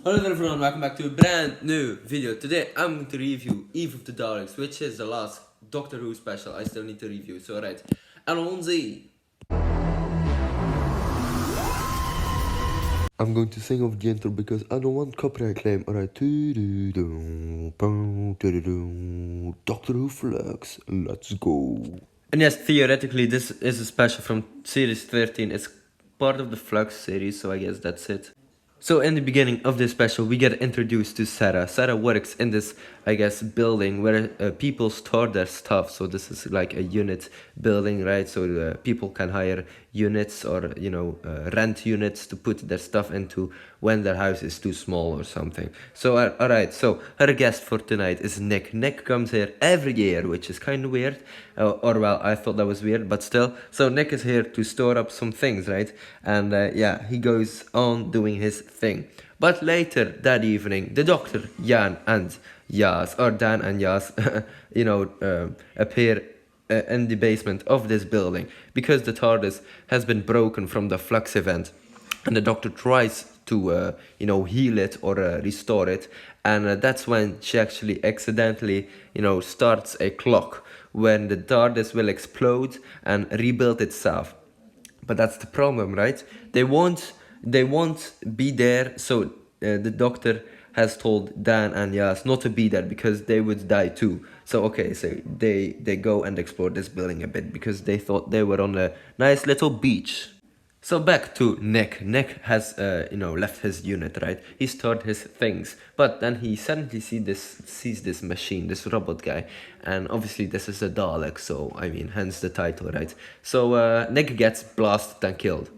Hello there everyone, welcome back to a brand new video. Today I'm going to review Eve of the Daleks, which is the last Doctor Who special I still need to review. So alright, allons-y! I'm going to sing off the intro because I don't want copyright claim. Alright. Doctor Who Flux. Let's go. And yes, theoretically this is a special from series 13. It's part of the Flux series, so I guess that's it. So in the beginning of this special, we get introduced to Sarah. Sarah works in this, I guess, building where people store their stuff. So this is like a unit building, right? So people can hire units or, rent units to put their stuff into when their house is too small or something. So, alright, so her guest for tonight is Nick. Nick comes here every year, which is kind of weird. Or well, I thought that was weird, but still. So Nick is here to store up some things, right? And yeah, he goes on doing his thing. But later that evening, the Doctor, Jan and Yas, or Dan and Yas, appear in the basement of this building because the TARDIS has been broken from the Flux event, and the Doctor tries to heal it or restore it, and that's when she actually accidentally starts a clock when the TARDIS will explode and rebuild itself. But that's the problem, right? They won't be there, so the Doctor has told Dan and Yas not to be there because they would die too. So okay, so they go and explore this building a bit because they thought they were on a nice little beach. So back to Nick. Nick has left his unit, right? He stored his things, but then he suddenly sees this machine, this robot guy, and obviously this is a Dalek, so I mean, hence the title, right? So Nick gets blasted and killed.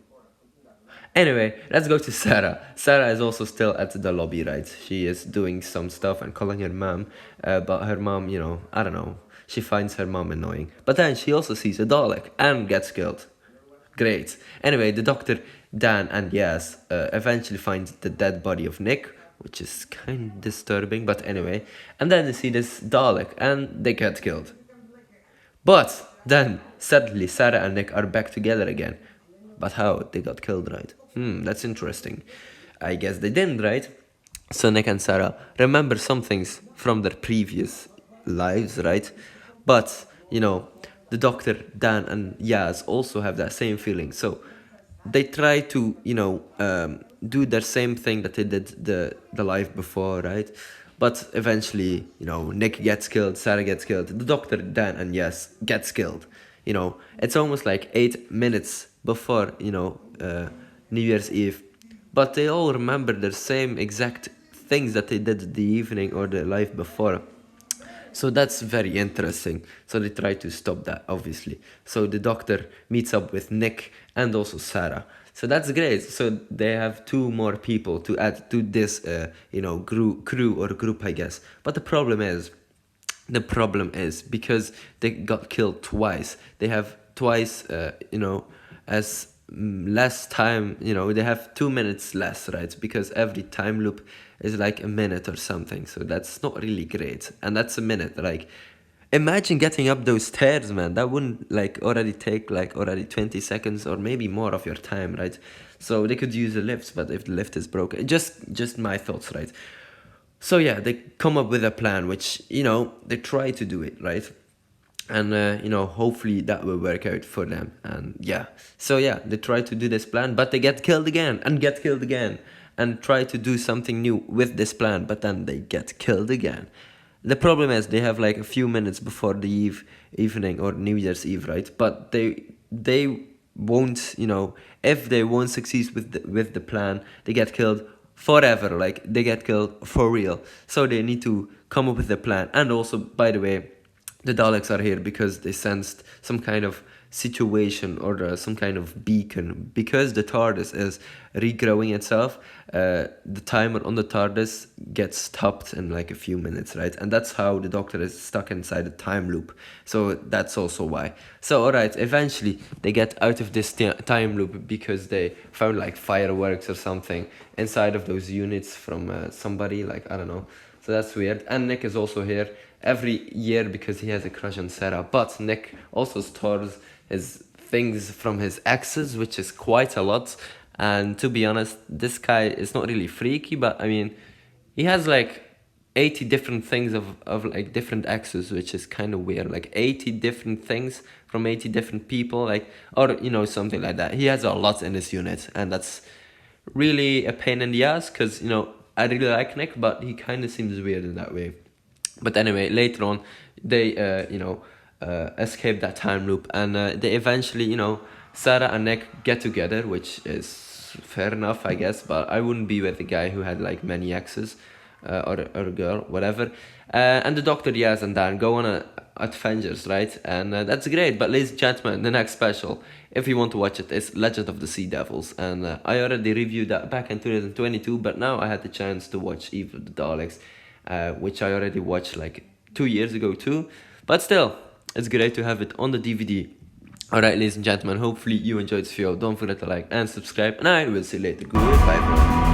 Anyway, let's go to Sarah. Sarah is also still at the lobby, right? She is doing some stuff and calling her mom, but her mom, I don't know. She finds her mom annoying. But then she also sees a Dalek and gets killed. Great. Anyway, the Doctor, Dan and Yas eventually find the dead body of Nick, which is kind of disturbing, but anyway. And then they see this Dalek and they get killed. But then, suddenly, Sarah and Nick are back together again. But how? They got killed, right? That's interesting. I guess they didn't, right? So Nick and Sarah remember some things from their previous lives, right? But, the Doctor, Dan, and Yaz also have that same feeling. So they try to, do their same thing that they did the life before, right? But eventually, Nick gets killed, Sarah gets killed, the Doctor, Dan, and Yaz gets killed. It's almost like 8 minutes before, New Year's Eve. But they all remember the same exact things that they did the evening or the life before. So that's very interesting. So they try to stop that, obviously. So the Doctor meets up with Nick and also Sarah. So that's great. So they have 2 more people to add to this, crew or group, I guess. But the problem is because they got killed twice. They have twice, as less time, they have 2 minutes less, right? Because every time loop is like a minute or something. So that's not really great. And that's a minute. Like, imagine getting up those stairs, man. That wouldn't already take 20 seconds or maybe more of your time, right? So they could use a lift, but if the lift is broken, just my thoughts, right? So yeah, they come up with a plan, which, they try to do it, right? And, hopefully that will work out for them. And yeah, so yeah, they try to do this plan, but they get killed again and get killed again and try to do something new with this plan, but then they get killed again. The problem is they have a few minutes before the evening or New Year's Eve, right? But they won't, if they won't succeed with the plan, they get killed forever. They get killed for real. So they need to come up with a plan. And also, by the way, the Daleks are here because they sensed some kind of situation or some kind of beacon. Because the TARDIS is regrowing itself, the timer on the TARDIS gets stopped in a few minutes, right? And that's how the Doctor is stuck inside a time loop. So that's also why. So alright, eventually they get out of this time loop because they found fireworks or something inside of those units from somebody, I don't know. So that's weird. And Nick is also here every year because he has a crush on Sarah. But Nick also stores his things from his exes, which is quite a lot. And to be honest, this guy is not really freaky, but I mean, he has like 80 different things of like different exes, which is kind of weird. Like 80 different things from 80 different people, like, or you know, something like that. He has a lot in his unit, and that's really a pain in the ass, because you know, I really like Nick, but he kind of seems weird in that way. But anyway, later on, they escape that time loop, and they eventually, you know, Sarah and Nick get together, which is fair enough, I guess. But I wouldn't be with a guy who had like many exes, or a girl, whatever. And the Doctor, Yaz, and Dan go on adventures, right? And that's great. But ladies and gentlemen, the next special, if you want to watch it, is Legend of the Sea Devils, and I already reviewed that back in 2022. But now I had the chance to watch Eve of the Daleks, which I already watched like 2 years ago too. But still, it's great to have it on the DVD. Alright, ladies and gentlemen, hopefully you enjoyed this video. Don't forget to like and subscribe, and I will see you later. Goodbye.